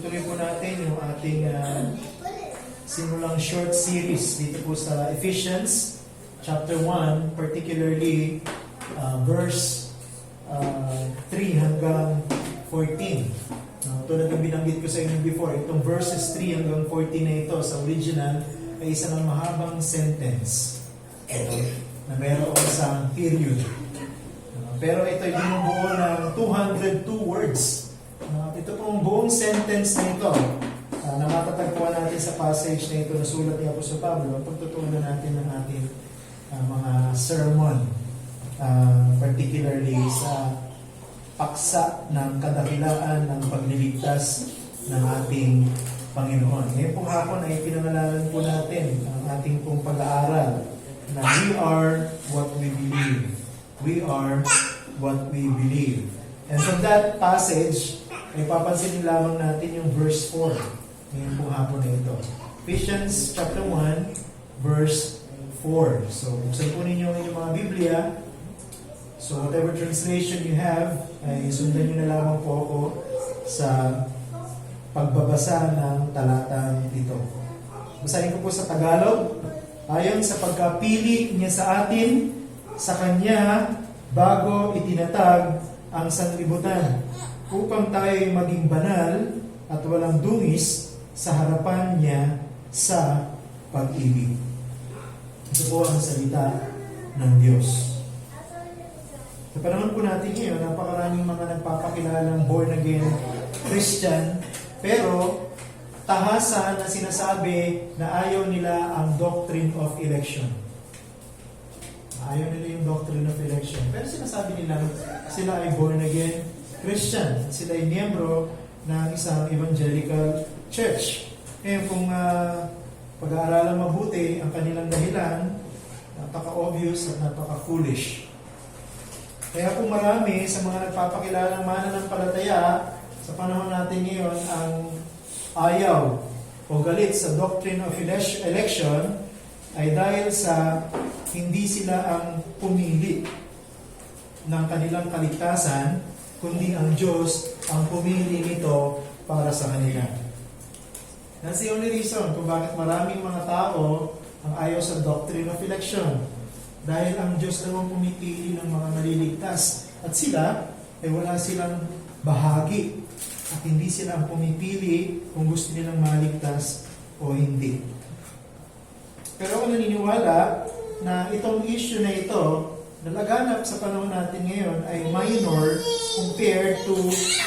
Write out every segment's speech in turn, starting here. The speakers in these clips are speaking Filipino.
itutuloy po natin yung ating simulang short series dito po sa Ephesians chapter 1, particularly verse 3 hanggang 14. Tulad ng binanggit ko sa inyo before, itong verses 3 hanggang 14 na ito sa original ay isang mahabang sentence na mayroong isang period. Pero ito ay binubuo ng 202 words. Ito pong buong sentence na ito na matatagpuan natin sa passage na ito na sulat ni Apostol Pablo, pagtutunan natin ng ating mga sermon, particularly sa paksa ng kadakilaan ng pagliligtas ng ating Panginoon. Ngayon pong hapon ay pinangalanan po natin ang ating pong pag-aaral na we are what we believe. We are what we believe. And from that passage, ay papansinin lamang natin yung verse 4. Ngayon pong hapon na ito. Ephesians chapter 1, verse 4. So, buksan po ninyo ang inyong mga Biblia. So, whatever translation you have, ay sundan nyo na lamang po ako sa pagbabasa ng talatang ito. Basahin ko po sa Tagalog. Ayon sa pagkapili niya sa atin, sa Kanya, bago itinatag ang sanlibutan, upang tayo maging banal at walang dungis sa harapan niya sa pag-ibig. Ito po ang salita ng Diyos. Sa panahon po natin ngayon, napakaraming mga nagpapakilalang born-again Christian, pero tahasan na sinasabi na ayaw nila ang doctrine of election. Ayaw nila yung doctrine of election. Pero sinasabi nila sila ay born-again Christian. Sila ay miyembro ng isang evangelical church. Ngayon kung pag-aaralan mabuti ang kanilang dahilan, napaka-obvious at napaka-foolish. Kaya kung marami sa mga nagpapakilalang mananampalataya sa panahon natin ngayon ang ayaw o galit sa doctrine of election ay dahil sa hindi sila ang pumili ng kanilang kaligtasan, kundi ang Diyos ang pumili nito para sa kanila. That's the only reason kung bakit maraming mga tao ang ayaw sa doctrine of election. Dahil ang Diyos naman pumipili ng mga naliligtas. At sila, ay wala silang bahagi. At hindi sila ang pumipili kung gusto nilang maligtas o hindi. Pero ako naniniwala na itong issue na ito na laganap sa panahon natin ngayon ay minor compared to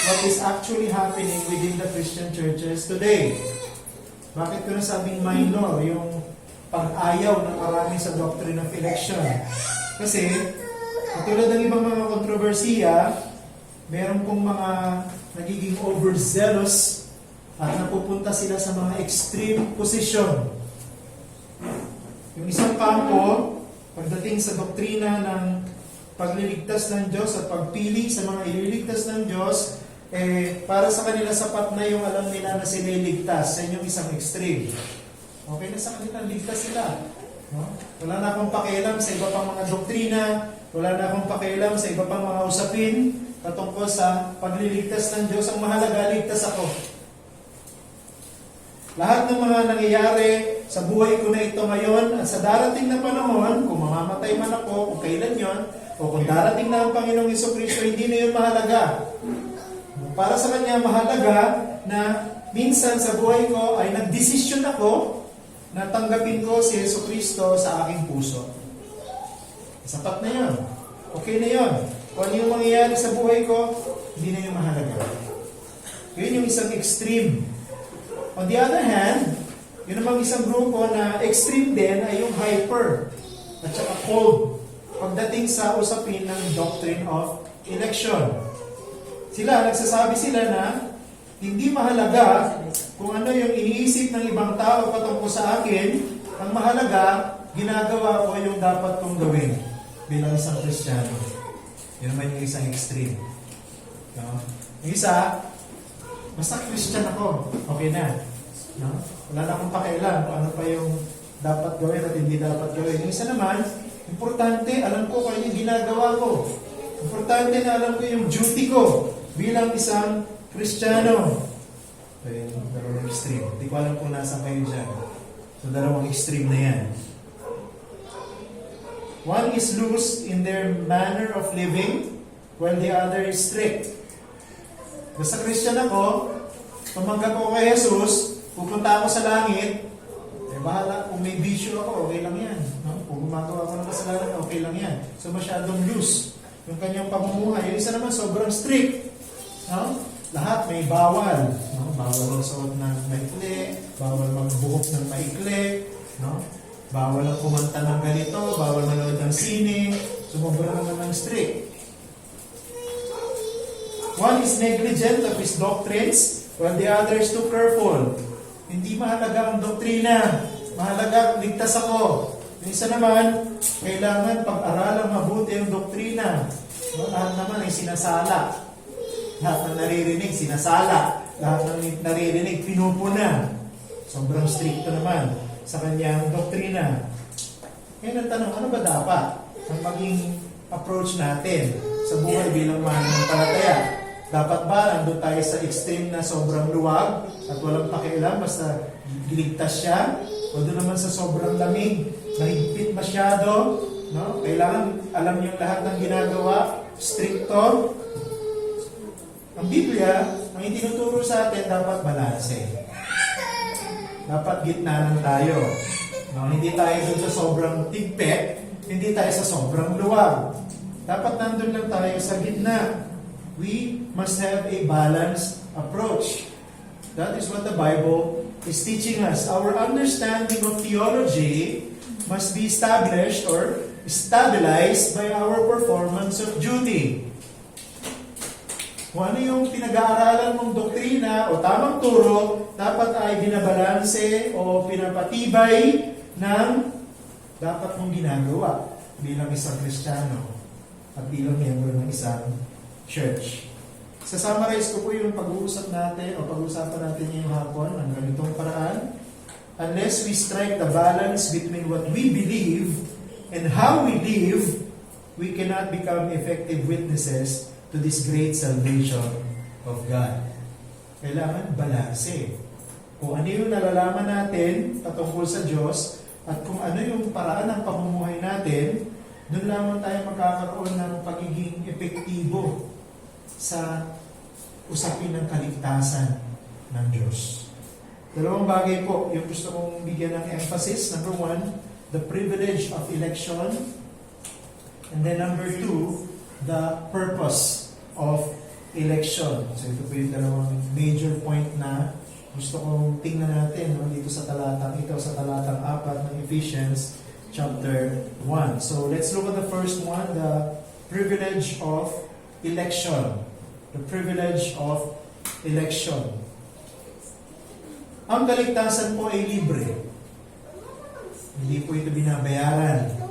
what is actually happening within the Christian churches today. Bakit ko nasabing minor yung pag-ayaw ng marami sa doctrine of election? Kasi, katulad ng ibang mga kontrobersiya, meron pong mga nagiging overzealous at napupunta sila sa mga extreme position. Yung isang kampo, pagdating sa doktrina ng pagliligtas ng Diyos at pagpili sa mga ililigtas ng Diyos, para sa kanila sapat na yung alam nila na sila iligtas sa inyong isang extreme. Okay na sa kanila, ligtas sila. No? Wala na akong pakialam sa iba pang mga doktrina, wala na akong pakialam sa iba pang mga usapin patungkol sa pagliligtas ng Diyos. Ang mahalaga, ligtas ako. Lahat ng mga nangyayari sa buhay ko na ito ngayon at sa darating na panahon, kung mamamatay man ako, kung kailan yon, o kung darating na ang Panginoong Jesucristo, hindi na yun mahalaga. Para sa Kanya, mahalaga na minsan sa buhay ko ay nagdesisyon ako na tanggapin ko si Jesucristo sa aking puso. Sapat na yun. Okay na yun. Kung ano yung mangyayari sa buhay ko, hindi na yung mahalaga. Yun yung isang extreme. On the other hand, yun namang isang grupo na extreme din ay yung hyper at saka cold pagdating sa usapin ng doctrine of election. Nagsasabi sila na hindi mahalaga kung ano yung iniisip ng ibang tao patungkol sa akin. Ang mahalaga, ginagawa ko yung dapat kong gawin bilang isang Kristiyano. Yun naman yung isang extreme. No? Yung isa, basta Christian ako, okay na. No? Wala na akong pakialam kung ano pa yung dapat gawin at hindi dapat gawin. Yung isa naman, importante, alam ko kung ano yung ginagawa ko. Importante na alam ko yung duty ko bilang isang Kristiyano. Ito yung dalawang extreme. Hindi ko alam kung nasa kayo dyan. So, dalawang extreme na yan. One is loose in their manner of living, while the other is strict. Basta Christian ako, tumanggap ako kay Jesus, pupunta ako sa langit, eh bahala, kung may bisyo ako, okay lang yan. No? Kung gumagawa ako ng kasalanan, okay lang yan. So masyadong loose yung kanyang pamumuhay. Yung isa naman, sobrang strict. No? Lahat may bawal. No? Bawal magsuot ng maikli, bawal magbuhok ng maikli, no? Bawal ang kumanta ng ganito, bawal manood ng sine, sumobra naman ng strict. One is negligent of his doctrines, while the other is too careful. Hindi mahalaga ang doktrina, mahalaga ligtas ako. Yung isa naman, kailangan pag-aralang mabuti ang doktrina. No, lahat naman ay sinasala. Lahat ng naririnig, sinasala. Lahat ng naririnig, pinupuna. Sobrang stricto naman sa kanyang doktrina. Ngayon ang tanong, ano ba dapat ang maging approach natin sa buhay bilang mananampalataya? Dapat ba nandun tayo sa extreme na sobrang luwag at walang pakialam basta giligtas siya? O doon naman sa sobrang lamig, mahigpit masyado, no? Kailangan alam niyo lahat ng ginagawa, stricto. Ang Biblia, ang itinuturo sa atin, dapat balanse. Dapat gitna lang tayo. No, hindi tayo dun sa sobrang tigpet, hindi tayo sa sobrang luwag. Dapat nandun lang tayo sa gitna. We must have a balanced approach. That is what the Bible is teaching us. Our understanding of theology must be established or stabilized by our performance of duty. Kung ano yung pinag-aaralan mong doktrina o tamang turo, dapat ay binabalanse o pinapatibay ng dapat mong ginagawa bilang isang Kristiyano at bilang miyembro ng isang church. Sa summarize ko po yung pag-uusap natin o pag-uusapan natin ngayong hapon ng ganitong paraan. Unless we strike the balance between what we believe and how we live, we cannot become effective witnesses to this great salvation of God. Kailangan balanse. Kung ano yung nalalaman natin patungkol sa Diyos at kung ano yung paraan ng pamumuhay natin, doon lamang tayo magkakaroon ng pagiging epektibo sa usapin ng kaligtasan ng Diyos. Dalawang bagay po yung gusto kong bigyan ng emphasis. Number one, the privilege of election. And then number two, the purpose of election. So ito po yung dalawang major point na gusto kong tingnan natin dito sa talatang ito, sa talatang 4 ng Ephesians chapter 1. So let's look at the first one, the privilege of election. The privilege of election. Ang kaligtasan po ay libre. Hindi po ito binabayaran.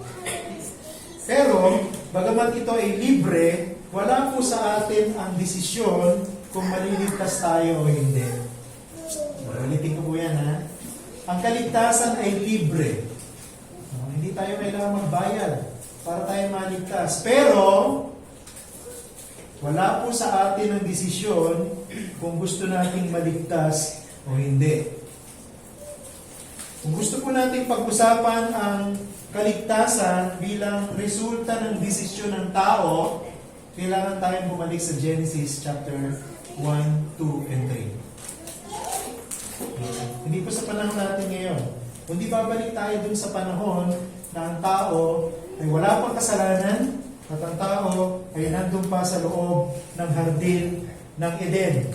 Pero, bagamat ito ay libre, wala po sa atin ang desisyon kung maliligtas tayo o hindi. Ulitin ko po yan, ha? Ang kaligtasan ay libre. Hindi tayo kailangan magbayad para tayo maligtas. Pero, wala po sa atin ang desisyon kung gusto nating maligtas o hindi. Kung gusto po nating pag-usapan ang kaligtasan bilang resulta ng desisyon ng tao, kailangan tayong bumalik sa Genesis chapter 1, 2, and 3. Hindi po sa panahon natin ngayon. Kundi babalik tayo dun sa panahon na ang tao ay wala pang kasalanan at ang tao ay nandun pa sa loob ng hardin ng Eden.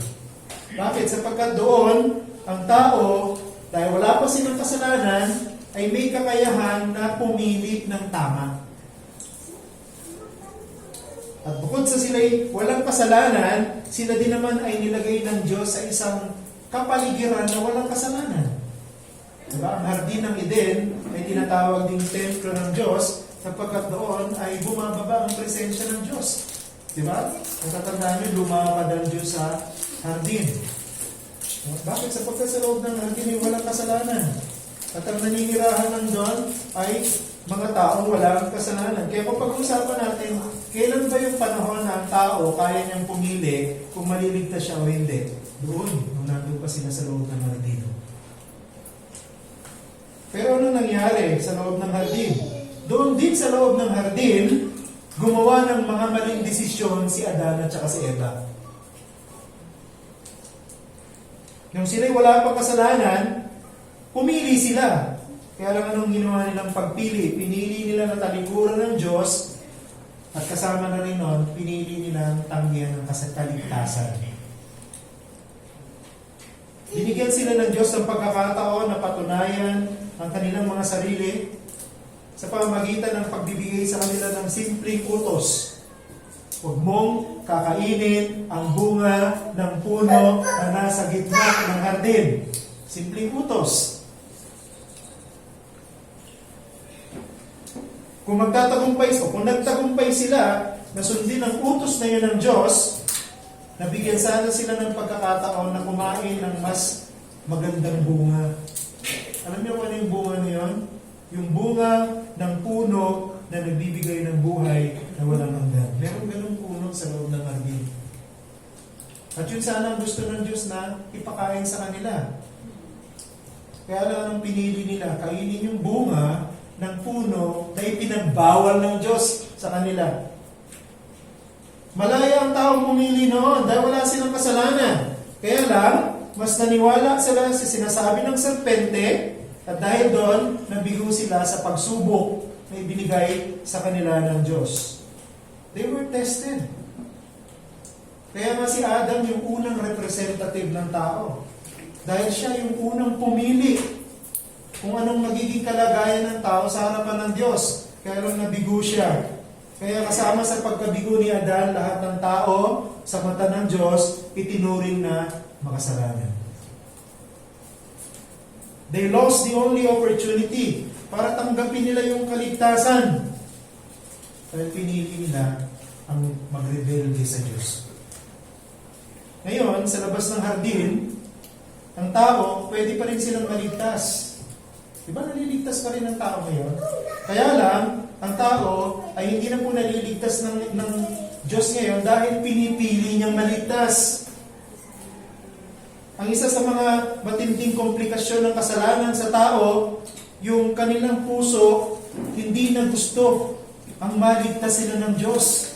Bakit? Sapagkat doon, ang tao, dahil wala pa silang kasalanan, ay may kakayahan na pumili ng tama. At bukod sa sila'y walang kasalanan, sila din naman ay nilagay ng Diyos sa isang kapaligiran na walang kasalanan. Diba? Ang hardin ng Eden ay tinatawag ding templo ng Diyos sapagkat doon ay bumababa ang presensya ng Diyos. Diba? Natatandaan nyo, lumapad ang Diyos sa hardin. Bakit? Sapagkat sa loob ng hardin ay walang kasalanan. At ang naninirahan ng doon ay mga taong walang kasalanan. Kaya kung pag-usapan natin, kailan ba yung panahon na ang tao kaya niyang pumili kung maliligtas siya o hindi? Doon, nung nandun pa sila sa loob ng hardin. Pero ano nangyari sa loob ng hardin? Doon din sa loob ng hardin, gumawa ng mga maling desisyon si Adan at saka si Eva. Nung sila'y wala pang kasalanan, pumili sila. Kaya lang anong ginawa nilang pagpili? Pinili nila na talikuran ng Diyos at kasama na rin nun, pinili nilang tanggihan ng kaligtasan. Binigyan sila ng Diyos ng pagkakataon na patunayan ang kanilang mga sarili sa pamamagitan ng pagbibigay sa kanila ng simpleng utos. Huwag mong kakainin ang bunga ng puno na nasa gitna ng hardin. Simpleng utos. Kung kung nagtagumpay sila na sundin ang utos na yun ng Diyos, nabigyan sana sila ng pagkakataon na kumain ng mas magandang bunga. Alam niyo kung ano yung bunga na yun? Yung bunga ng puno na nagbibigay ng buhay na walang hanggan. Meron ganung puno sa loob ng hardin. At yun sana ang gusto ng Diyos na ipakain sa kanila. Kaya lang ang pinili nila, kainin yung bunga ng puno na ipinagbawal ng Diyos sa kanila. Malaya ang taong pumili noon dahil wala silang kasalanan. Kaya lang, mas naniwala sila sa sinasabi ng serpente at dahil doon, nabigo sila sa pagsubok na ibinigay sa kanila ng Diyos. They were tested. Kaya nga si Adam yung unang representative ng tao. Dahil siya yung unang pumili kung anong magiging kalagayan ng tao sa harapan ng Diyos. Kaya lang nabigo siya. Kaya kasama sa pagkabigo ni Adan, lahat ng tao sa mata ng Diyos, itinuring na makasalanan. They lost the only opportunity para tanggapin nila yung kaligtasan. Dahil pinili nila ang magrebelde sa Diyos. Ngayon, sa labas ng hardin, ang tao, pwede pa rin silang maligtas. Diba naliligtas pa rin ang tao ngayon? Kaya lang, ang tao ay hindi na po naliligtas ng Diyos ngayon dahil pinipili niyang maligtas. Ang isa sa mga matinding komplikasyon ng kasalanan sa tao, yung kanilang puso hindi na gusto ang maligtas sila ng Diyos.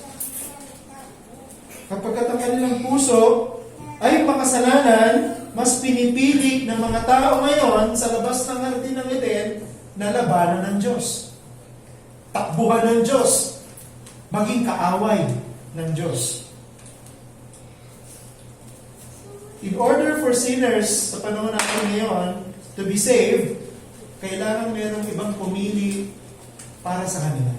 Kapag ang kanilang puso ay makasalanan, mas pinipili ng mga tao ngayon sa labas ng hardin ng Eden na labanan ng Diyos. Takbuhan ng Diyos. Maging kaaway ng Diyos. In order for sinners sa panahon natin ngayon to be saved, kailangan merong ibang pumili para sa kanila.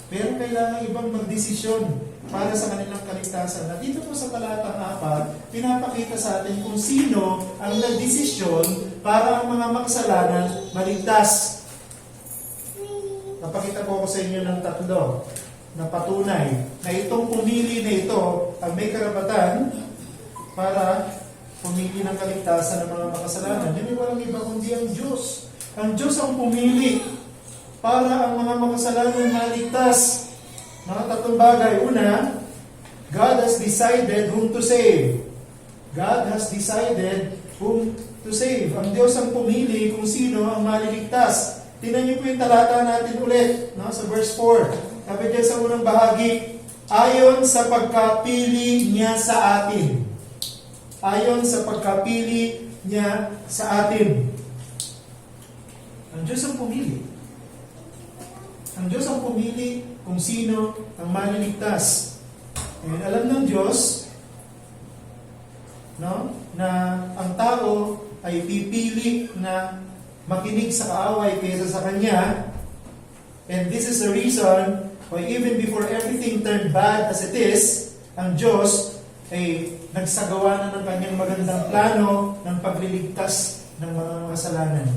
Pero kailangan ibang magdesisyon para sa kanilang kaligtasan. At dito po sa talatang 4, pinapakita sa atin kung sino ang nagdesisyon para ang mga makasalanan maligtas. Napakita po ko sa inyo ng 3 na patunay na itong pumili na ito ang may karapatan para pumili ng kaligtasan ng mga makasalanan. Yun ay walang iba kundi ang Diyos. Ang Diyos ang pumili para ang mga makasalanan maligtas. Mga 3 bagay. Una, God has decided whom to save. God has decided whom to save. Ang Diyos ang pumili kung sino ang maliligtas. Tingnan niyo po yung talata natin ulit, no? Sa verse 4. Sabi diyan sa unang bahagi, ayon sa pagkapili niya sa atin. Ayon sa pagkapili niya sa atin. Ang Diyos ang pumili. Ang Diyos ang pumili kung sino ang maliligtas. And alam ng Diyos, no, na ang tao ay pipili na makinig sa kaaway kaysa sa Kanya. And this is the reason why even before everything turned bad as it is, ang Diyos ay nagsagawa na ng Kanyang magandang plano ng pagliligtas ng mga kasalanan.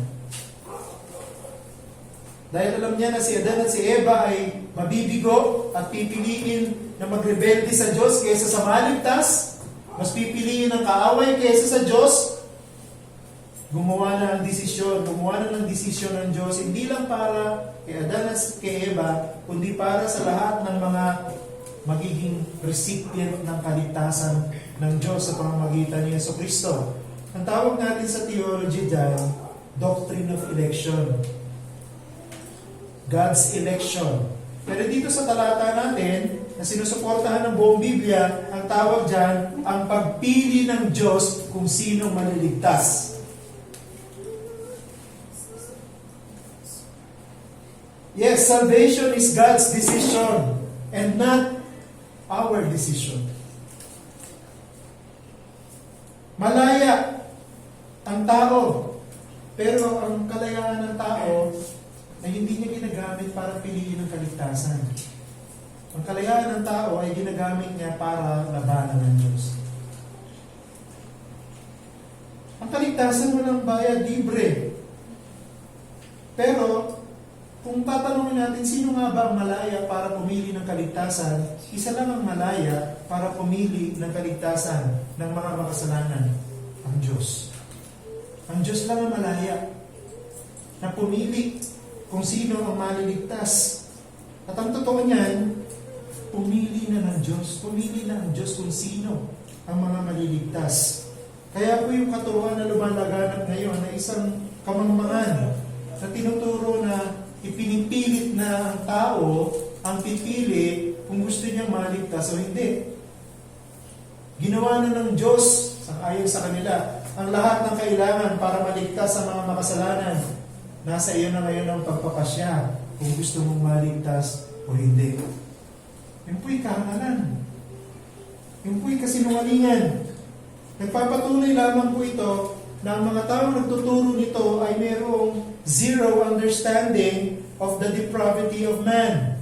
Dahil alam niya na si Adan at si Eva ay mabibigo at pipiliin na magrebelde sa Diyos kaysa sa maligtas, mas pipiliin ng kaaway kaysa sa Diyos, gumawa na ng desisyon ng Diyos, hindi lang para kay Adan at kay Eva, kundi para sa lahat ng mga magiging recipient ng kaligtasan ng Diyos sa pamamagitan ni Jesucristo. Ang tawag natin sa theology dyan, doctrine of election. God's election. Pero dito sa talata natin, na sinusuportahan ng buong Biblia, ang tawag dyan, ang pagpili ng Diyos kung sino maliligtas. Yes, salvation is God's decision and not our decision. Malaya ang tao, pero ang kalayaan ng tao ay hindi niya ginagamit para piliin ang kaligtasan. Ang kalayaan ng tao ay ginagamit niya para labanan ng Diyos. Ang kaligtasan walang bayad, libre. Pero, kung tatanungin natin, sino nga ba ang malaya para pumili ng kaligtasan? Isa lang ang malaya para pumili ng kaligtasan ng mga makasalanan. Ang Diyos. Ang Diyos lang ang malaya na pumili kung sino ang maliligtas. At ang totoo niyan, pumili na ng Diyos. Pumili na ang Diyos kung sino ang mga maliligtas. Kaya po yung katuruan na lumalaganap ngayon na isang kamangmangan na tinuturo na ipinipilit na ang tao ang pipili kung gusto niyang maligtas o hindi. Ginawa na ng Diyos, ayon sa kanila, ang lahat ng kailangan para maligtas sa mga makasalanan. Nasa iyo na ngayon ang pagpapasya kung gusto mong maligtas o hindi. Yung po'y kahangalan. Yung po'y kasinungalingan. Nagpapatuloy lamang po ito na ang mga taong nagtuturo nito ay mayroong zero understanding of the depravity of man.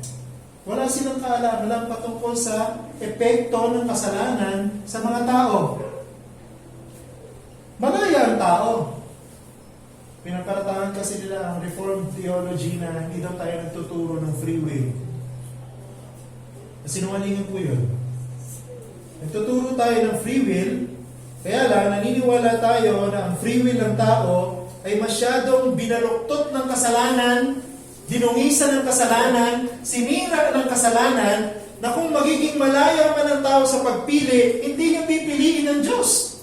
Wala silang kaalam-alam patungkol sa epekto ng kasalanan sa mga tao. Malaya ang tao. Pinaparatahan kasi nila ang Reformed theology na hindi daw tayo nagtuturo ng free will. Sinungalingan po yun. Nagtuturo tayo ng free will, kaya lang naniniwala tayo na ang free will ng tao ay masyadong binaluktot ng kasalanan, dinungisan ng kasalanan, sinira ng kasalanan, na kung magiging malaya man ang tao sa pagpili, hindi niya pipiliin ng Diyos.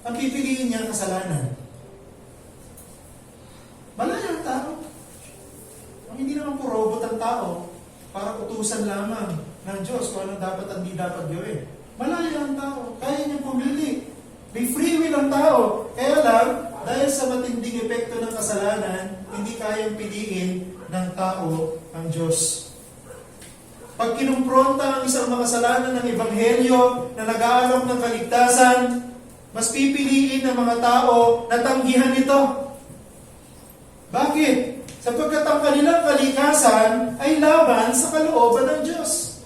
Ang pipiliin niya ang kasalanan. Malaya ang tao. Ang hindi naman po robot ang tao para utusan lamang ng Diyos kung ano dapat at hindi dapat gawin. Malaya ang tao. Kaya niya pumili. May free will ang tao. Kaya lang, dahil sa matinding epekto ng kasalanan, hindi kayang piliin ng tao ang Diyos. Pag kinumpronta ang isang makasalanan ng Ebanghelyo na nag-aalok ng kaligtasan, mas pipiliin ng mga tao na tanggihan ito. Bakit? Sapagkat ang kanilang kalikasan ay laban sa kalooban ng Diyos.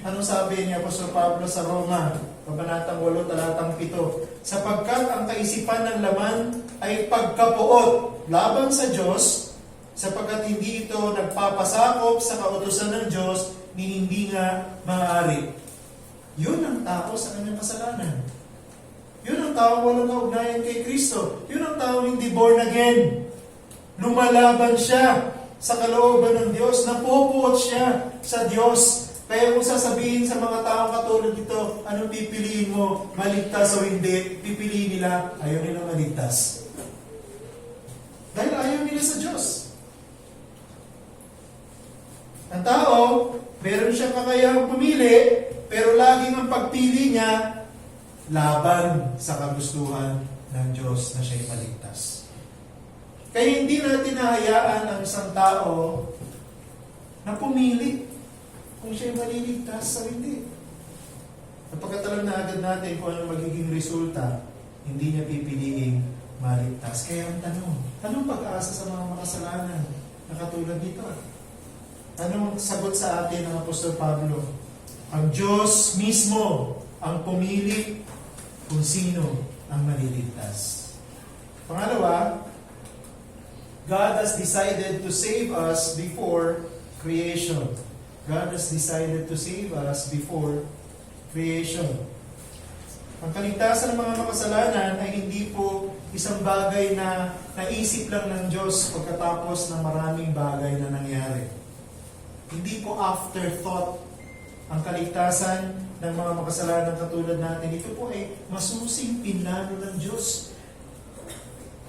Ano sabi ni Apostol Pablo sa Roma, Kabanatang 8, talatang 7? Sapagkat ang kaisipan ng laman ay pagkapuot laban sa Diyos, sapagkat hindi ito nagpapasakop sa kautusan ng Diyos ni hindi nga maaari. Yun ang tao sa kanyang kasalanan. Yun ang tao walang kaugnayan kay Kristo. Yun ang tao hindi born again. Lumalaban siya sa kalooban ng Diyos. Napupuot siya sa Diyos. Kaya kung sasabihin sa mga taong katulad dito, anong pipiliin mo? Maligtas o hindi? Pipiliin nila, ayaw nila maligtas. Dahil ayaw nila sa Diyos. Ang tao, meron siyang kakayahang pumili, pero laging ang pagpili niya, laban sa kagustuhan ng Diyos na siya'y maligtas. Kaya hindi natin nahayaan ang isang tao na pumili kung siya'y maliligtas o hindi. Napagkatalam na agad natin kung ano magiging resulta, hindi niya pipiliing maligtas. Kaya ang tanong, anong pag-asa sa mga makasalanan na katulad dito? Anong sagot sa atin ng Apostol Pablo? Ang Diyos mismo ang pumili kung sino ang maliligtas. Pangalawa, God has decided to save us before creation. God has decided to save us before creation. Ang kaligtasan ng mga makasalanan ay hindi po isang bagay na naisip lang ng Diyos pagkatapos ng maraming bagay na nangyari. Hindi po afterthought ang kaligtasan ng mga makasalanan katulad natin. Ito po ay masusing pinlano ng Diyos.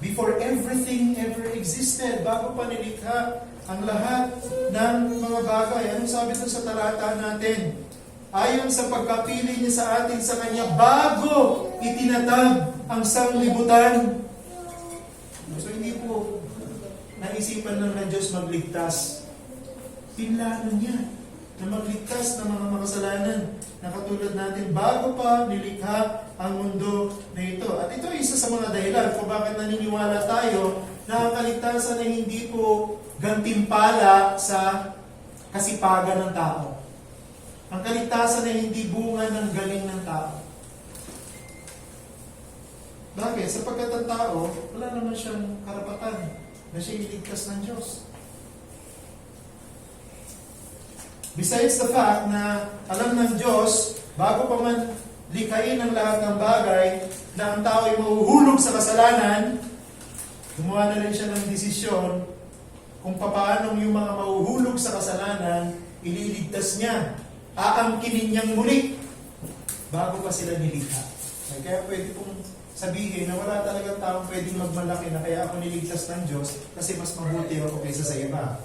Before everything ever existed, bago pa nilikha ang lahat ng mga bagay. Anong sabi ito sa talata natin? Ayon sa pagkapili niya sa atin sa Kanya, bago itinatag ang sanglibutan. So hindi po naisipan lang ng Diyos magligtas. Pinlano niya na magligtas ng mga makasalanan na katulad natin bago pa nilikha ang mundo na ito. At ito ay isa sa mga dahilan kung bakit naniniwala tayo na ang kaligtasan ay hindi po gantimpala sa kasipagan ng tao. Ang kaligtasan ay hindi bunga ng galing ng tao. Bakit? Sapagkat ang tao, wala naman siyang karapatan na siya iligtas ng Diyos. Besides the fact na alam ng Diyos, bago pa man likhain ang lahat ng bagay, na ang tao ay mahuhulog sa kasalanan, gumawa na rin siya ng desisyon kung paano yung mga mahuhulog sa kasalanan, ililigtas niya, aangkinin niyang muli, bago pa sila nilikha. Kaya pwede pong sabihin na wala talagang taong pwedeng magmalaki na kaya ako niligtas ng Diyos kasi mas mabuti ako kaysa sa iba.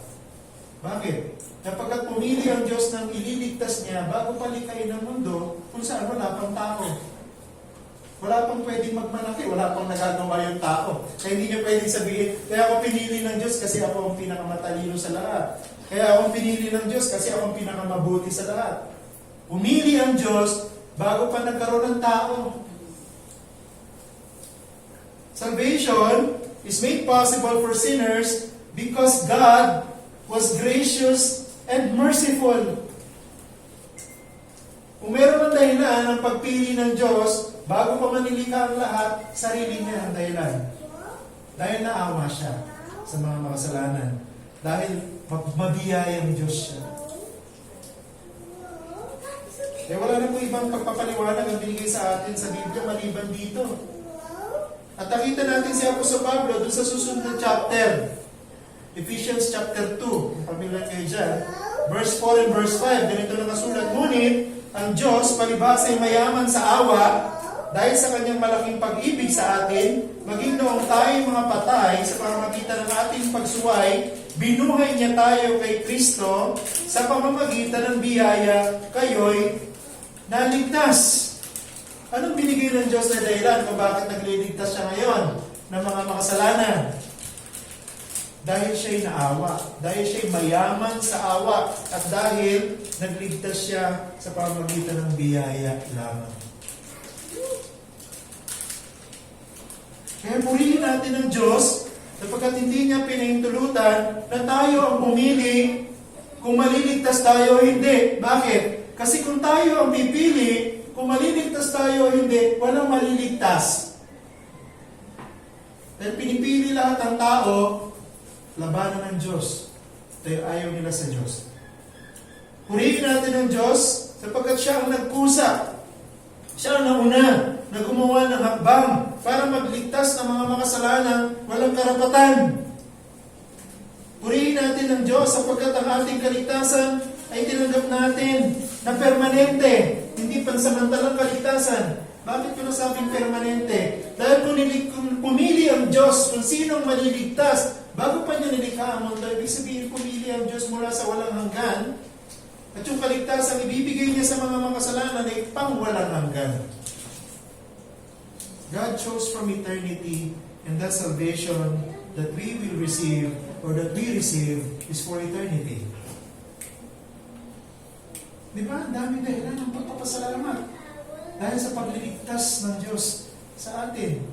Bakit? Kapag pumili ang Diyos ng ililigtas niya bago palikhain ang mundo, kung saan wala pang tao. Wala pang pwedeng magmalaki, wala pang nagagawa yung tao. Kaya hindi niya pwedeng sabihin, kaya ako pinili ng Diyos kasi ako ang pinakamatalino sa lahat. Kaya ako pinili ng Diyos kasi ako ang pinakamabuti sa lahat. Pumili ang Diyos bago pa nagkaroon ng tao. Salvation is made possible for sinners because God was gracious and merciful. Kung meron ng dahilan ang pagpili ng Diyos, bago pa manilikha ang lahat, sarili niya ang dahilan. Dahil naawa siya sa mga makasalanan. Dahil mabiyayang Diyos siya. Eh wala na po ibang pagpapaliwanag ang binigay sa atin sa Biblia maliban dito. At nakita natin si Apostol Pablo doon sa susunod na chapter. Ephesians chapter 2, kung pamilyar kayo dyan, verse 4 and verse 5, ganito na nasulat, ngunit ang Diyos palibhasa ay mayaman sa awa dahil sa kanyang malaking pag-ibig sa atin, maging noong tayo mga patay sa pamamagitan ng ating pagsuway, binuhay niya tayo kay Kristo sa pamamagitan ng biyaya, kayo'y naligtas. Anong binigay ng Diyos na dahilan kung bakit nagliligtas siya ngayon ng mga makasalanan? Dahil siya'y naawa, dahil siya'y mayaman sa awa, at dahil nagligtas siya sa pamamagitan ng biyaya lamang. Kaya purihin natin ang Diyos, sapagkat hindi niya pinahintulutan na tayo ang pumili kung maliligtas tayo o hindi. Bakit? Kasi kung tayo ang pipili, kung maliligtas tayo o hindi, walang maliligtas. Dahil pinipili lahat ng tao, labanan ng Diyos. Dahil ayaw nila sa Diyos. Purihin natin ang Diyos sapagkat siya ang nagkusa. Siya ang nauna na gumawa ng hakbang para magligtas ng mga makasalanan walang karapatan. Purihin natin ang Diyos sapagkat ang ating kaligtasan ay tinanggap natin na permanente, hindi pansamantalang kaligtasan. Bakit ko nasabing permanente? Dahil kung pumili ang Diyos kung sinong maliligtas, bago pa niya nilikha ang mundo, ibig sabihin pumili ang Diyos mula sa walang hanggan, at yung kaligtasan ibibigay niya sa mga makasalanan ay pang walang hanggan. God chose from eternity, and that salvation that we will receive, or that we receive, is for eternity. Di ba? Ang dami dahilan ng pagpapasalamat. Dahil sa pagliligtas ng Diyos sa atin.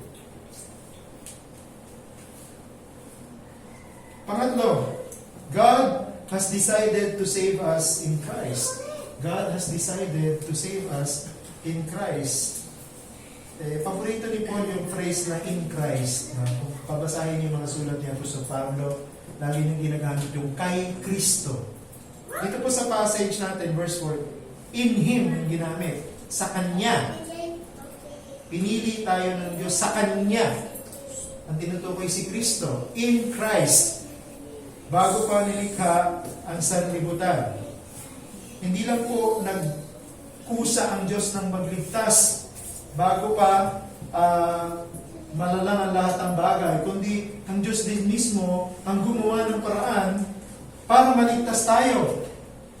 Pangatlo, God has decided to save us in Christ. God has decided to save us in Christ. Paborito ni Paul yung phrase na in Christ. Kung pabasahin yung mga sulat niya po sa Pablo, lagi niyang ginagamit yung kay Kristo. Dito po sa passage natin, verse 4, in Him yung ginamit. Sa Kanya. Pinili tayo ng Diyos sa Kanya. Ang tinutukoy si Kristo. In Christ. bago pa nilikha ang sanlibutan. Hindi lang po nagkusa ang Diyos ng magligtas bago pa malalang ang lahat ng bagay, kundi ang Diyos din mismo ang gumawa ng paraan para maligtas tayo.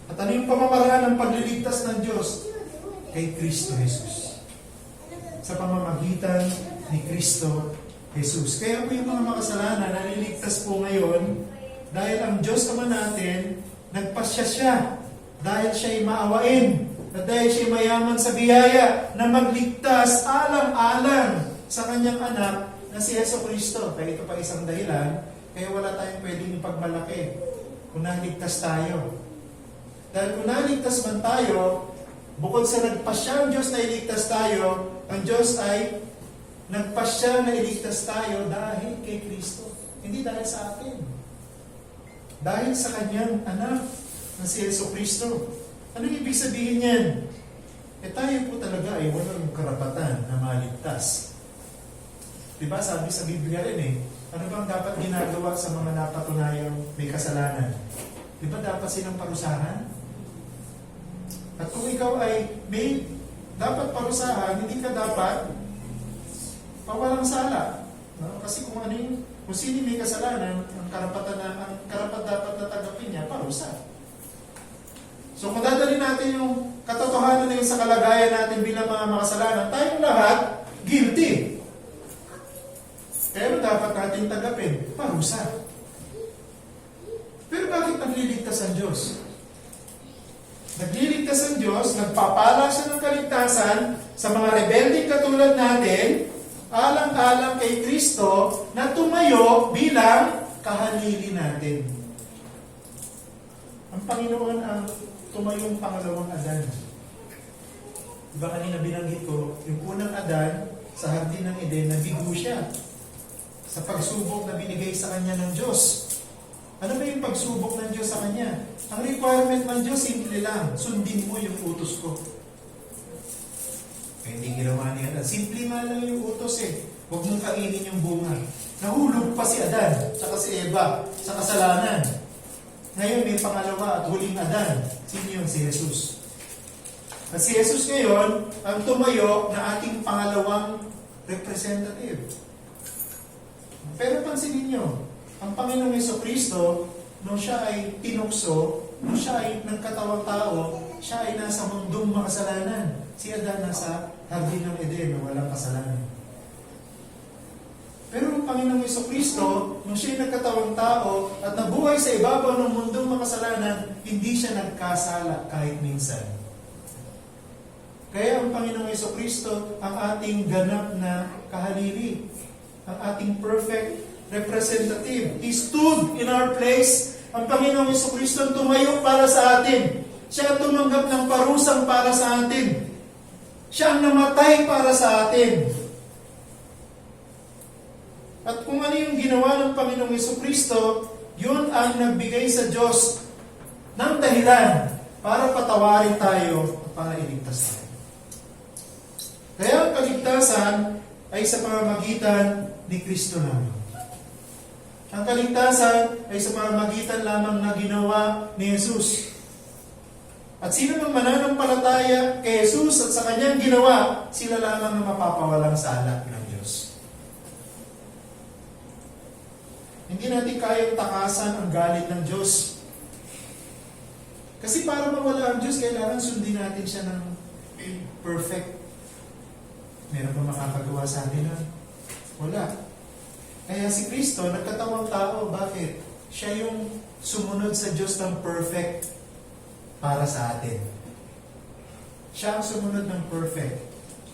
At ano yung pamamaraan ng pagliligtas ng Diyos? Kay Kristo Jesus. Sa pamamagitan ni Kristo Jesus. Kaya po yung mga makasalanan, naliligtas po ngayon dahil ang Diyos Ama natin, nagpasya siya dahil siya'y maawain at dahil siya'y mayaman sa biyaya na magligtas alang-alang sa kanyang anak na si Jesucristo. Kaya ito pa isang dahilan, kaya wala tayong pwedeng ipagmalaki kung naligtas tayo. Dahil kung naligtas man tayo, bukod sa nagpasya ang Diyos na iligtas tayo, ang Diyos ay nagpasya na iligtas tayo dahil kay Kristo. Hindi dahil sa atin. Dahil sa kanyang anak na si Jesucristo. Anong ibig sabihin yan? Tayo po talaga ay walang karapatan na maligtas. Diba sabi sa Biblia rin ano bang dapat ginagawa sa mga napatunayang may kasalanan? Diba dapat silang parusahan? At kung ikaw ay may dapat parusahan, hindi ka dapat pawalang sala. No? Kasi kung sino may kasalanan, ang karapat dapat na tanggapin niya, parusa. So kung dadalhin natin yung katotohanan na yun sa kalagayan natin bilang mga makasalanan, tayong lahat guilty. Pero dapat natin tanggapin, parusa. Pero bakit nagliligtas ang Diyos? Nagliligtas ang Diyos, nagpapala siya ng kaligtasan sa mga rebelding katulad natin, alang-alang kay Kristo na tumayo bilang kahalili natin. Ang Panginoon ang tumayong pangalawang Adan. Diba kanina binanggit ko, yung unang Adan sa Hardin ng Eden, nabigo siya sa pagsubok na binigay sa kanya ng Diyos. Ano ba yung pagsubok ng Diyos sa kanya? Ang requirement ng Diyos, simple lang, sundin mo yung utos ko. Hindi ginawa niya Adan. Simple nga lang yung utos Huwag mong kainin yung bunga. Nahulog pa si Adan, saka si Eva, sa kasalanan. Ngayon may pangalawa at huling Adan. Sino yun? Si Jesus. At si Jesus ngayon, ang tumayo na ating pangalawang representative. Pero pansinin nyo, ang Panginoong Jesucristo, nung siya ay tinukso, nung siya ay nagkatawang tao, siya ay nasa mundong makasalanan. Si Adan nasa Hardin ng Eden na walang kasalanan. Pero ang Panginoong Jesucristo, nung siya ay nagkatawang tao at nabuhay sa ibabaw ng mundong makasalanan, hindi siya nagkasala kahit minsan. Kaya ang Panginoong Jesucristo ang ating ganap na kahalili, ang ating perfect representative. He stood in our place. Ang Panginoong Jesucristo tumayo para sa atin. Siya ang tumanggap ng parusang para sa atin. Siya ang namatay para sa atin. At kung ano yung ginawa ng Panginoong Jesucristo, yun ang nagbigay sa Diyos ng dahilan para patawarin tayo at para iligtas tayo. Kaya ang kaligtasan ay sa pamamagitan ni Kristo lamang. Ang kaligtasan ay sa pamamagitan lamang na ginawa ni Jesus. At sino mang mananampalataya kay Jesus at sa kanyang ginawa, sila lamang na mapapawalang sala ng Diyos. Hindi natin kayang takasan ang galit ng Diyos. Kasi para mawala ang Diyos, kailangan sundin natin siya ng perfect. Meron ba makakagawa sa atin na? Wala. Kaya si Kristo, nagkatawang tao. Bakit? Siya yung sumunod sa Diyos ng perfect para sa atin. Siya ang sumunod ng perfect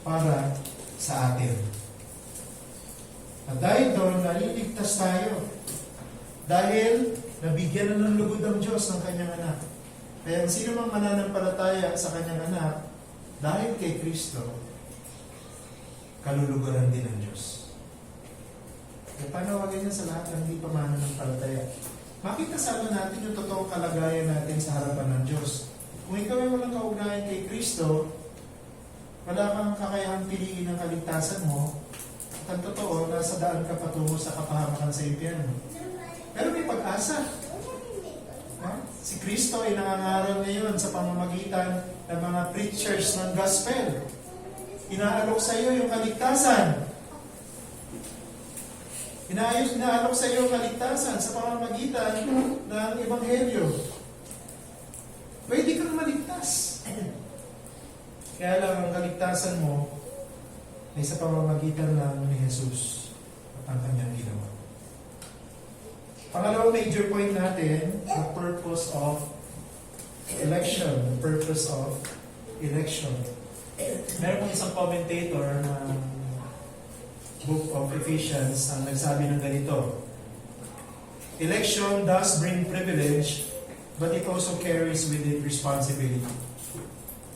para sa atin. At dahil doon, naliligtas tayo. Dahil nabigyan na ng lugod ang Diyos ng kanyang anak. Kaya ang sino mang mananampalataya sa kanyang anak, dahil kay Kristo, kaluluguran din ng Diyos. Kaya panawagan niya sa lahat ng hindi pa mananampalataya. Makita sana natin yung totoong kalagayan natin sa harapan ng Diyos. Kung ikaw ay walang kaugnayan kay Kristo, wala kang kakayahang piliin ng kaligtasan mo, at ang totoo, nasa daan ka patungo sa kapahamakan sa impyerno. Pero may pag-asa. Si Kristo ay nangangaral ngayon sa pamamagitan ng mga preachers ng gospel. Inaalok sa iyo yung kaligtasan. Inaalok sa iyo yung kaligtasan sa pamamagitan ng Ebanghelyo. Pwede kang maligtas. Kaya lang ang kaligtasan mo ay sa pamamagitan lang ni Jesus at ang kanyang ginawa. Pangalawang major point natin, the purpose of election. The purpose of election. Meron pong isang commentator ng Book of Ephesians ang nagsabi ng ganito: election does bring privilege, but it also carries with it responsibility.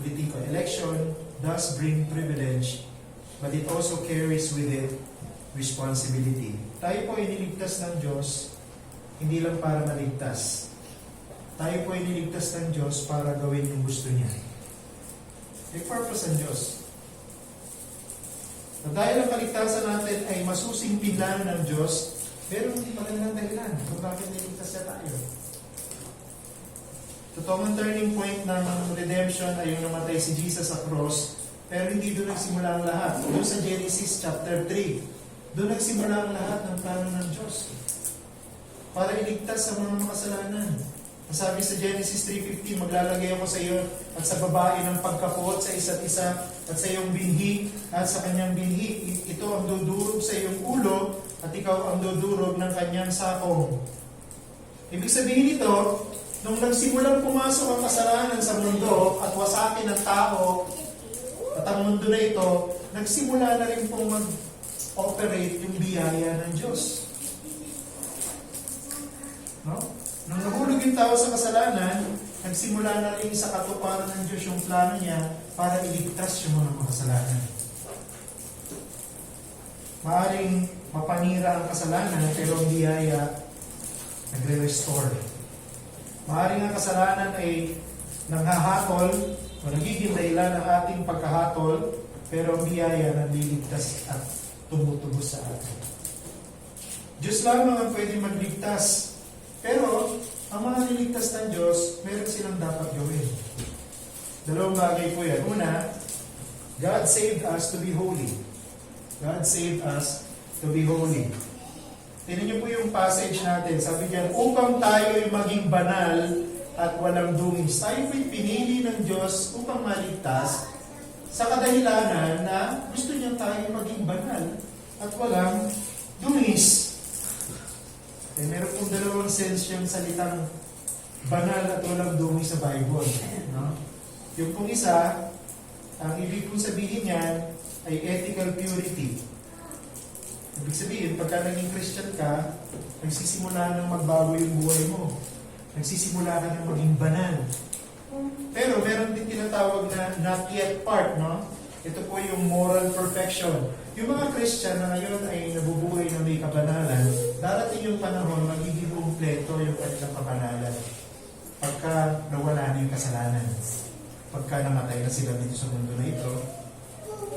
Ulitin ko, election does bring privilege, but it also carries with it responsibility. Tayo po iniligtas ng Diyos, hindi lang para maligtas. Tayo po iniligtas ng Diyos para gawin yung gusto niya. May purpose ang Diyos. At dahil ang kaligtasan natin ay masusing pinlano ng Diyos, pero hindi magandang dahilan kung bakit niligtas niya tayo. Totoong turning point ng redemption ay yung namatay si Jesus sa cross, pero hindi doon nagsimula ang lahat. Doon sa Genesis chapter 3, doon nagsimula ang lahat ng plano ng Diyos para iligtas sa mga makasalanan. Sabi sa Genesis 3:15, maglalagay ako sa iyo at sa babae ng pagkapot sa isa't isa at sa iyong binhi at sa kanyang binhi. Ito ang dudurog sa iyong ulo at ikaw ang dudurog ng kanyang sakong. Ibig sabihin nito, nung nagsimulang pumasok ang kasalanan sa mundo at wasakin ng tao at ang mundo na ito, nagsimula na rin pong mag-operate yung biyaya ng Diyos. No? Nung nahulog yung tao sa kasalanan, nagsimula na rin sa katuparan ng Diyos yung plano niya para iligtas yung mga makasalanan. Maaring mapanira ang kasalanan, pero ang biyaya nagre-restore. Maaring ang kasalanan ay nanghahatol o nagiging dahilan ng ating pagkahatol, pero ang biyaya nagliligtas at tumutubos sa atin. Diyos lamang ang pwede magligtas. Pero, ang mga niligtas ng Diyos, meron silang dapat gawin. Dalawang bagay po yan. Una, God saved us to be holy. God saved us to be holy. Tignan niyo po yung passage natin. Sabi niyan, upang tayo ay maging banal at walang dungis. Tayo po'y pinili ng Diyos upang maligtas sa kadahilanan na gusto niya tayo maging banal at walang dungis. Eh, meron pong dalawang sense yung salitang banal at walang dungis sa Bible. No? Yung pong isa, ang ibig pong sabihin niyan ay ethical purity. Ibig sabihin, pagka naging Christian ka, nagsisimula nang magbago yung buhay mo. Nagsisimula ka nang maging banal. Pero meron din tinatawag na not yet part, no? Ito po yung moral perfection. Yung mga Christian na ngayon ay nabubuhay na may kabanalan, darating yung panahon, magiging kumpleto yung kanilang kabanalan. Pagka nawala na yung kasalanan. Pagka namatay na sila dito sa mundo na ito,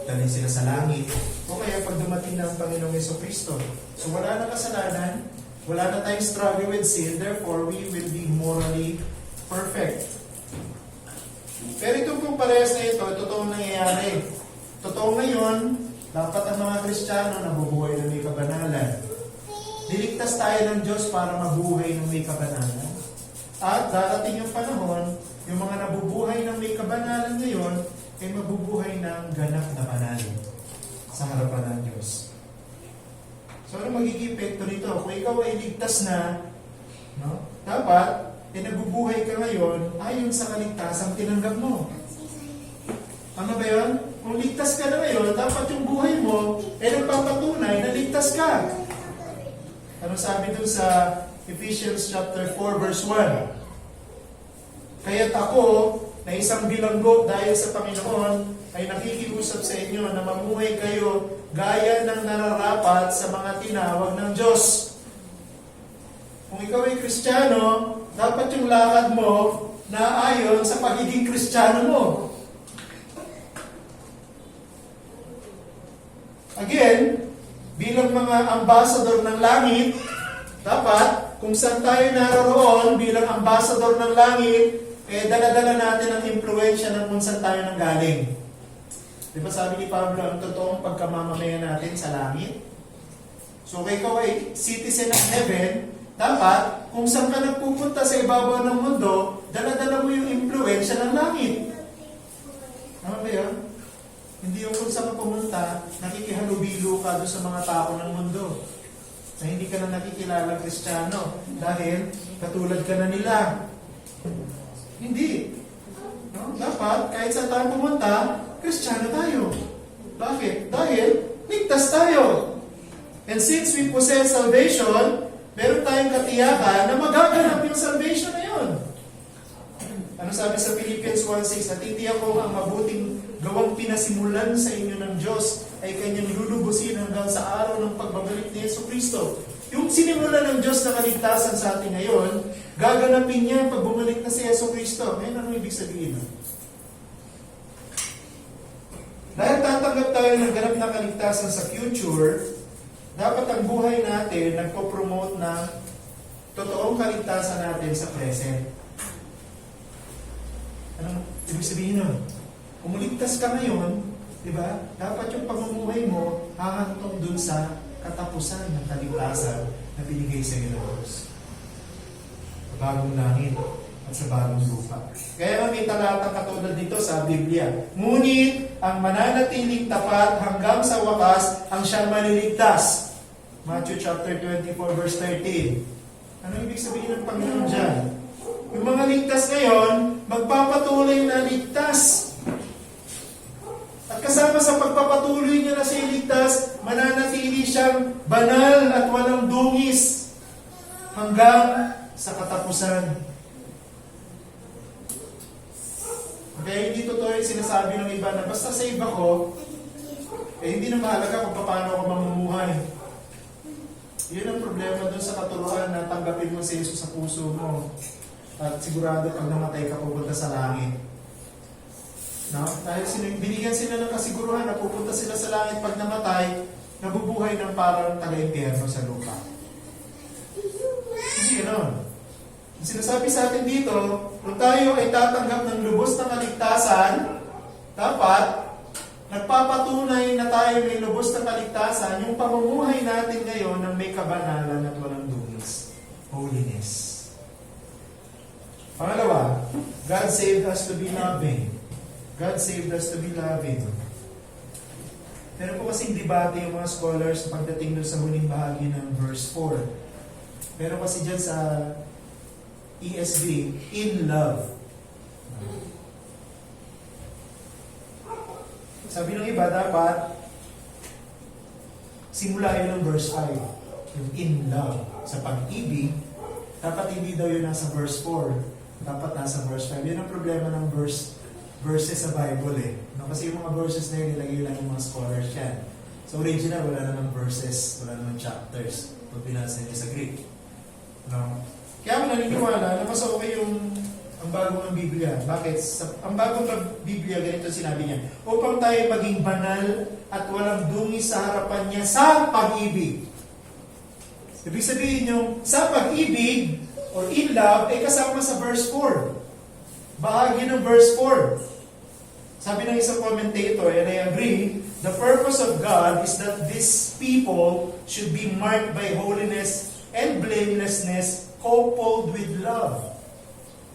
dalhin sila sa langit. O kaya pag dumating na ang Panginoong Jesucristo. So wala na kasalanan, wala na tayong struggle with sin, therefore we will be morally perfect. Pero itong pong parehas na ito, totoong nangyayari. Totoo ngayon, dapat ang mga Kristiyano nabubuhay ng may kabanalan. Niligtas tayo ng Diyos para mabuhay ng may kabanalan. At darating yung panahon, yung mga nabubuhay ng may kabanalan ngayon, ay mabubuhay ng ganap na banal sa harapan ng Diyos. So ano magiging epekto nito? Kung ikaw ay ligtas na, no, dapat nabubuhay ka ngayon ayon sa kaligtasang tinanggap mo. Ano ba yun? Kung ligtas ka na ngayon, dapat yung buhay mo ay nagpapatunay na ligtas ka. Ano sabi dun sa Ephesians chapter 4 verse 1? Kaya't ako, na isang bilanggo dahil sa Panginoon, ay nakikiusap sa inyo na mamuhay kayo gaya ng nararapat sa mga tinawag ng Diyos. Kung ikaw ay Kristiyano, dapat yung lakad mo na ayon sa pagiging Kristiyano mo. Again, bilang mga ambassador ng langit, dapat kung saan tayo naroroon bilang ambassador ng langit, dala-dala natin ang impluensya ng kung saan tayo nanggaling. Di ba sabi ni Pablo, ang totoong pagkamamamayan natin sa langit? So kung ikaw ay citizen of heaven, dapat kung saan ka nagpupunta sa ibabaw ng mundo, dala-dala mo yung impluensya ng langit. Tama ba yun? Hindi yung kung saan ka pumunta, nakikihalubilo ka doon sa mga tao ng mundo. Na hindi ka na nakikilala Kristiyano dahil katulad ka na nila. Hindi. No? Dapat, kahit saan tayo pumunta, Kristiyano tayo. Bakit? Dahil ligtas tayo. And since we possess salvation, meron tayong katiyakan na magaganap yung salvation na yun. Ano sabi sa Philippians 1:6? At hindi ako ang mabuting gawang pinasimulan sa inyo ng Diyos ay kanyang lulubusin hanggang sa araw ng pagbabalik ni Jesucristo. Yung sinimula ng Diyos na kaligtasan sa atin ngayon, gaganapin niya pag bumalik na si Jesucristo. Ngayon, ano ibig sabihin? Dahil tatanggap tayo ng ganap na kaligtasan sa future, dapat ang buhay natin nagpo-promote ng totoong kaligtasan natin sa present. Anong ibig sabihin nun? Kung maligtas ka ngayon, di ba? Dapat yung pamumuhay mo hahantong dun sa katapusan ng kaligtasan na binigay sa iyo ng Diyos. Sa bagong langit at sa bagong lupa. Kaya may talatang katulad dito sa Biblia. Ngunit ang mananatiling tapat hanggang sa wakas ang siyang maliligtas. Matthew chapter 24 verse 13. Ano ibig sabihin ng Panginoon dyan? Yung mga ligtas ngayon, magpapatuloy na ligtas. At kasama sa pagpapatuloy niya na siya ligtas, mananatili siyang banal at walang dungis hanggang sa katapusan. Kaya hindi totoo yung sinasabi ng iba na basta save ako, hindi na mahalaga kung paano ako mamumuhay. Yun ang problema dun sa katuruan na tanggapin mo si Jesus sa puso mo. At sigurado pag namatay ka, pupunta sa langit. No? Dahil binigyan sila ng kasiguruhan na pupunta sila sa langit pag namatay, nabubuhay ng parang taga-impyerno sa lupa. Hindi gano'n. Ang sinasabi sa atin dito, kung tayo ay tatanggap ng lubos na kaligtasan, dapat nagpapatunay na tayo may lubos na kaligtasan, yung pamumuhay natin ngayon ng may kabanalan at walang dungis. Holiness. Pangalawa, God saved us to be loving. God saved us to be loving. Pero po kasing debate yung mga scholars pagdating doon sa huling bahagi ng verse 4. Pero kasi dyan sa ESV, in love. Sabi ng iba, dapat simula yun ng verse 5. Yung in love. Sa pag-ibig, dapat hindi daw yun nasa verse 4. Dapat nasa verse 5. Yun ang problema ng verses sa Bible eh. No? Kasi yung mga verses na yun, nilagay lang yung mga scholars yan. Sa original, wala namang verses, wala namang chapters. Pag binasa niyo sa Greek. No? Kaya ako naniniwala na mas okay yung ang bagong ng Biblia. Bakit? Ang bagong Biblia, ganito sinabi niya, upang tayo maging banal at walang dungis sa harapan niya sa pag-ibig. Ibig sabihin yung sa pag-ibig or in love ay kasama sa verse 4. Bahagi ng verse 4. Sabi ng isang commentator, and I agree, the purpose of God is that these people should be marked by holiness and blamelessness coupled with love.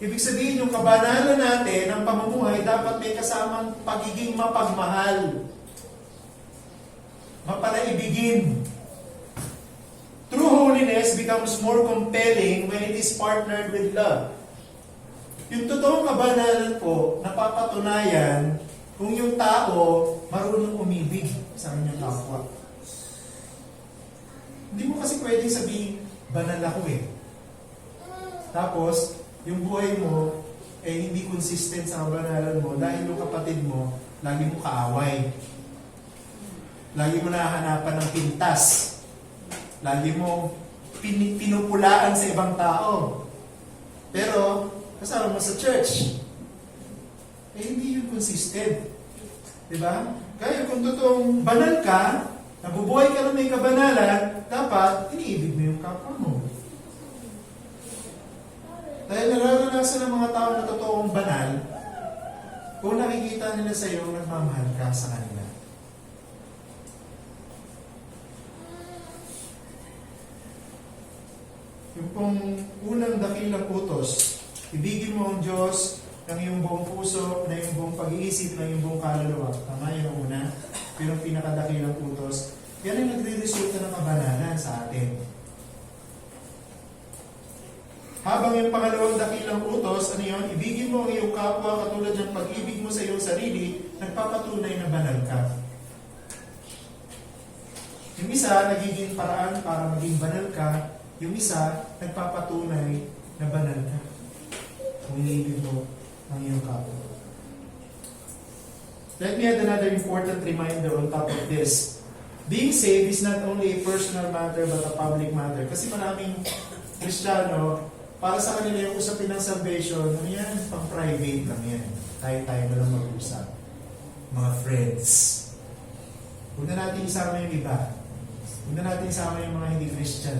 Ibig sabihin, yung kabanalan natin, ang pamumuhay, dapat may kasamang pagiging mapagmahal. Mapalaibigin. True holiness becomes more compelling when it is partnered with love. Yung totoong kabanalan po, napapatunayan kung yung tao marunong umibig sa kanyang kapwa. Hindi mo kasi pwedeng sabihin, banal ako eh. Tapos, yung buhay mo hindi consistent sa kabanalan mo dahil yung kapatid mo, lagi mo kaaway. Lagi mo nahahanapan ng pintas. Lagi mo pinupulaan sa ibang tao. Pero, kasama mo sa church. Hindi yun consistent. Diba? Kaya kung totoong banal ka, nabubuhay ka na may kabanalan, dapat iniibig mo yung kapwa mo. Dahil nararanasan ng mga tao na totoong banal, kung nakikita nila sa iyo, nagmamahal ka sa kanila. Yung pong unang dakilang utos, ibigin mo ang Diyos ng iyong buong puso, ng iyong buong pag-iisip, ng iyong buong kaluluwa. Tama yun ang una. Pero ang pinakadakilang utos, yan ay nagre-resulta ng kabanalan sa atin. Habang yung pangalawang dakilang utos, ano yun? Ibigin mo ang iyong kapwa katulad ng pag-ibig mo sa iyong sarili, nagpapatunay na banal ka. Yung isa, nagiging paraan para maging banal ka. Yung isa, nagpapatunay na banal ka. Kung iniibig mo ang iyong kapwa. Let me add another important reminder on top of this. Being saved is not only a personal matter but a public matter. Kasi maraming Kristiyano, para sa kanila yung usapin ng salvation, ano yan? Pang-private lang yan. Tayo-tayo na lang mag-usap. Mga friends. Huwag na natin isama yung iba. Huwag na natin isama yung mga hindi Christian.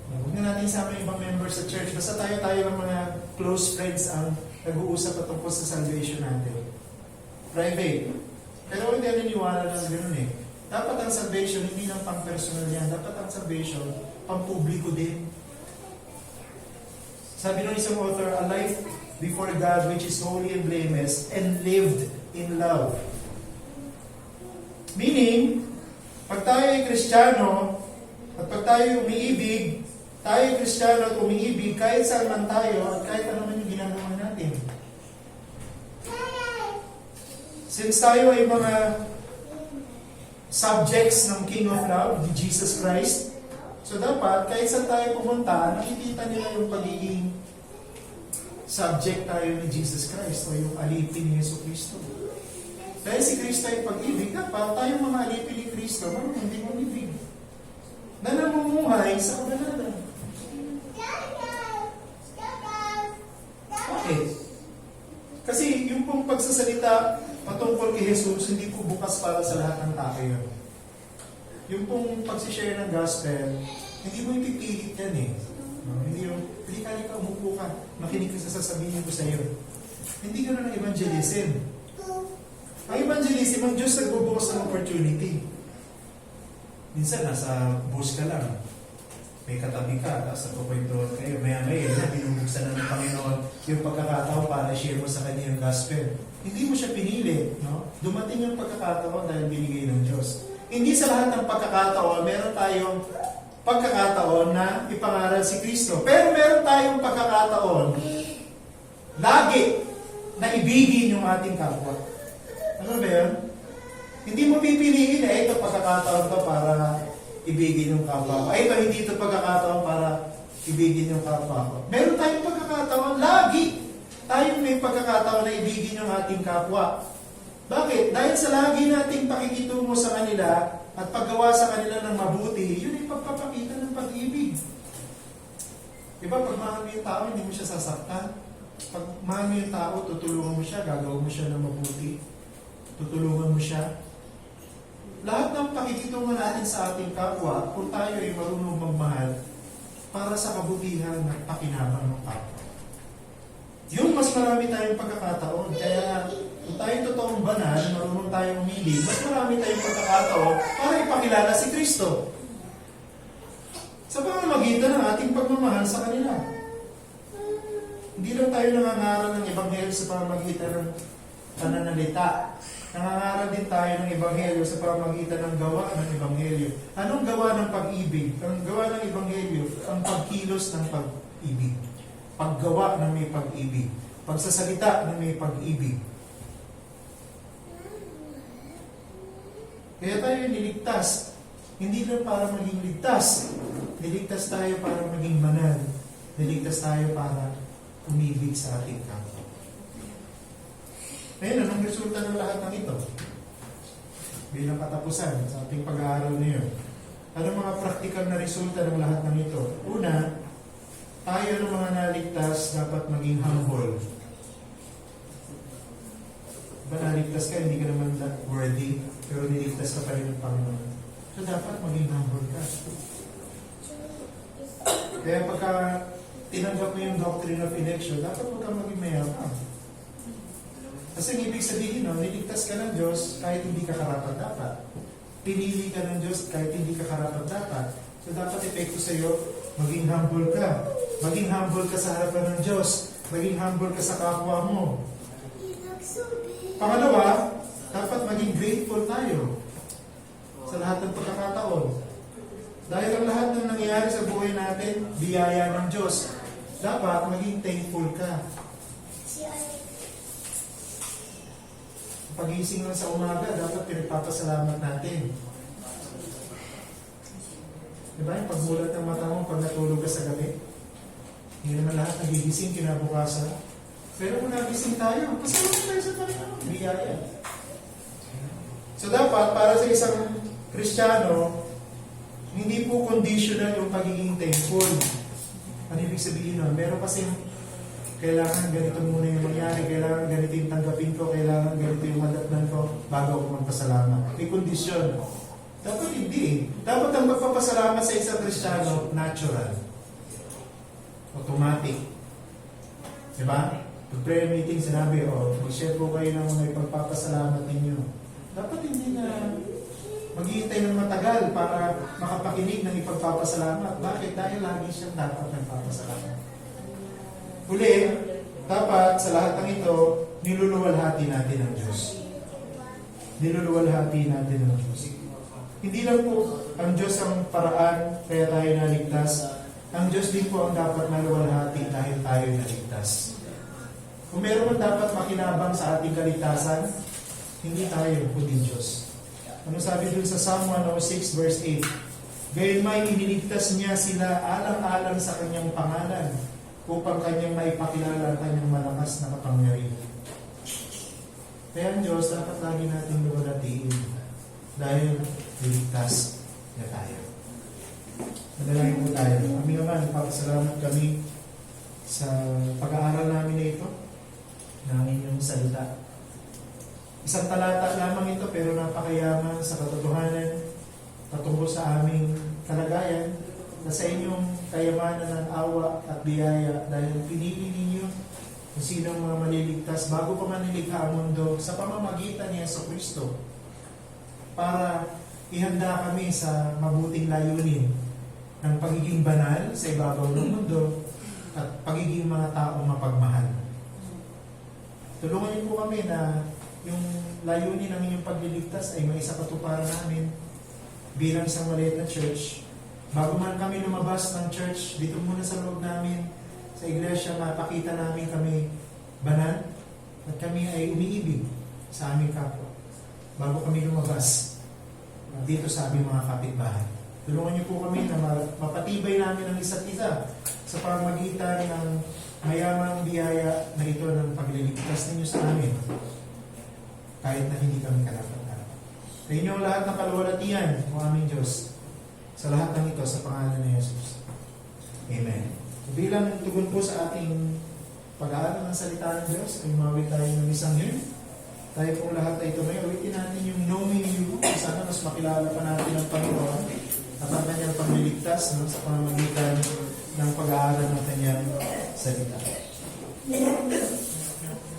Huwag na natin isama yung ibang members sa church. Basta tayo-tayo ng mga close friends ang nag-uusap patungkol sa salvation natin. Private. Pero hindi naniniwala lang ganoon eh. Dapat ang salvation, hindi lang pang-personal yan. Dapat ang salvation, pang-publiko din. Sabi ng isang author, a life before God which is holy and blameless and lived in love. Meaning, pag tayo ay Kristiyano at pag tayo umiibig, tayo ay Kristiyano at umiibig kahit saan man tayo at kahit ano man yung ginagawa natin. Since tayo ay mga subjects ng King of Love, ni Jesus Christ, so dapat, kahit saan tayo pumunta, nakikita nila yung pagiging subject tayo ni Jesus Christ o yung alipin ni Yesu Cristo. Dahil si Cristo ay pag-ibig, dapat tayong mga alipin ni Cristo, hindi mo ibig. Na namumuhay sa kabanalan. Okay. Kasi yung pong pagsasalita patungkol kay Jesus, hindi po bukas para sa lahat ng tao yun. Yung pong pagsishare ng gospel, hindi mo ipipilit yan eh. Hindi ka umupo ka, makinig ka sa sasabihin ko sa iyo. Hindi gano'n ang evangelism. Ang evangelism, ang Diyos nagbubukas ng opportunity. Minsan, nasa bus ka lang. May katabi ka, tapos nagpapwentuhan kayo. Maya-maya, binubuksan na ng Panginoon yung pagkakataon para share mo sa Kanya yung gospel. Hindi mo siya pinili. No? Dumating yung pagkakataon dahil binigay ng Diyos. Hindi sa lahat ng pagkakataon, meron tayong pagkakataon na ipangaral si Kristo. Pero meron tayong pagkakataon lagi na ibigin yung ating kapwa. Ano ba yun? Hindi mo pipiliin na ito pagkakataon to para ibigin yung kapwa ko. Ito hindi ito pagkakataon para ibigin yung kapwa ko. Meron tayong pagkakataon, lagi tayong may pagkakataon na ibigin yung ating kapwa. Bakit? Dahil sa lagi nating pakikitungo sa kanila at paggawa sa kanila ng mabuti, yun ay pagpapakita ng pag-ibig. Diba, pag mahal mo yung tao, hindi mo siya sasaktan. Pag mahal mo yung tao, tutulungan mo siya, gagawin mo siya ng mabuti. Tutulungan mo siya. Lahat ng pakikitungo natin sa ating kapwa, kung tayo ay marunong magmahal, para sa kabutihan ng pakinabang ng kapwa. Yung mas marami tayong pagkakataon. Kaya kung tayo totoong banal, marunong tayong umili, mas marami tayong pagkakataon para ipakilala si Kristo. Sa pamamagitan ng ating pagmamahal sa kanila. Hindi lang tayo nangangaral ng Ebanghelyo sa pamamagitan ng pananalita. Nangangaral din tayo ng Ebanghelyo sa pamamagitan ng gawa ng Ebanghelyo. Anong gawa ng pag-ibig? Ang gawa ng Ebanghelyo, ang pagkilos ng pag-ibig. Paggawa ng may pag-ibig. Pagsasalita ng may pag-ibig. Kaya tayo niligtas. Hindi lang para maging ligtas. Niligtas tayo para maging banal. Niligtas tayo para umibig sa ating kapwa. Ngayon, anong resulta ng lahat ng ito? Bilang katapusan sa ating pag-aaral ngayon. Anong mga practical na resulta ng lahat ng ito? Una, tayo ng mga naligtas dapat maging humble. Diba naligtas ka, hindi ka naman worthy, pero niligtas ka pa rin ng Panginoon. So dapat maging humble ka. Kaya pagka tinanggap mo yung doctrine of election, dapat huwag kang maging mayabang. Kasi ang ibig sabihin nun, niligtas ka ng Diyos kahit hindi ka karapat-dapat. Pinili ka ng Diyos kahit hindi ka karapat-dapat. So dapat epekto sa iyo, maging humble ka. Maging humble ka sa harapan ng Diyos. Maging humble ka sa kapwa mo. Pangalawa, dapat maging grateful tayo sa lahat ng pagkakataon. Dahil ang lahat ng nangyayari sa buhay natin, biyaya ng Diyos. Dapat maging thankful ka. Pagising lang sa umaga, dapat pinagpapasalamat natin. Diba? Yung pagmulat ng mata mo pag natulog ka sa gabi, hindi naman lahat nagigising kinabukasan. Pero kung nagising tayo, pasalamat tayo sa Panginoon. Biyaya. So dapat, para sa isang Kristiyano, hindi po conditional yung pagiging thankful. Ano ibig sabihin nun? Meron kasing kailangan ganito muna yung mangyari, kailangan ganito yung tanggapin ko, kailangan ganito yung madatnan ko bago ako magpasalamat. May kondisyon. Dapat hindi. Dapat ang magpapasalamat sa isang Kristiyano, natural. Automatic. Diba? Pag prayer meeting, sinabi, mag-share po kayo ng mga ipagpapasalamat ninyo. Dapat hindi na maghihintay ng matagal para makapakinig ng ipagpapasalamat. Bakit? Dahil lagi siyang dapat nagpapasalamat. Uli, dapat sa lahat ng ito, niluluwalhati natin ang Diyos. Niluluwalhati natin ang Diyos. Hindi lang po ang Diyos ang paraan kaya tayo naligtas. Ang Diyos din po ang dapat naluwalhati dahil tayo naligtas. Kung meron man dapat makinabang sa ating kaligtasan, hindi tayo, kundi Diyos. Ano sabi dun sa Psalm 106 verse 8? Gayon may iniligtas niya sila alang-alang sa kanyang pangalan upang kanyang maipakilala ang kanyang malakas na kapangyarihan. Kaya ang Diyos dapat lagi natin luwalhatiin dahil niligtas na tayo. Madalangin po tayo. Kami naman, papasalamat kami sa pag-aaral namin na ito, ng inyong salita. Isang talata lamang ito pero napakayaman sa katotohanan patungkol sa aming kalagayan na sa inyong kayamanan ng awa at biyaya dahil pinili ninyo kung sinong mga maliligtas bago pa man nilikha ang mundo sa pamamagitan ni Jesucristo para ihanda kami sa mabuting layunin ng pagiging banal sa ibabaw ng mundo at pagiging mga taong mapagmahal. Tulungan niyo po kami na yung layunin ng inyong pagliligtas ay maisakatuparan namin bilang isang maliit na church. Bago man kami lumabas ng church, dito muna sa loob namin, sa iglesia, mapakita namin kami banal at kami ay umiibig sa aming kapwa. Bago kami lumabas dito sa aming mga kapitbahay. Tulungan niyo po kami na mapatibay namin ang isa't isa sa pamamagitan ng mayamang biyaya na ito ng pagliligtas ninyo sa amin kahit na hindi kami karapat-dapat. Sa inyong lahat ng kaluwalhatian, o aming Diyos, sa lahat ng ito, sa pangalan ni Jesus. Amen. Bilang tugon po sa ating pag-aaral ng salita ng Diyos, ay mawit tayo ng isang yun. Tayo po lahat ay tumay. Ulitin natin yung knowing you. Sana mas makilala pa natin ang Panginoon at ang kanyang pagliligtas sa pamamagitan ng pag-aaral ng kanyang salita.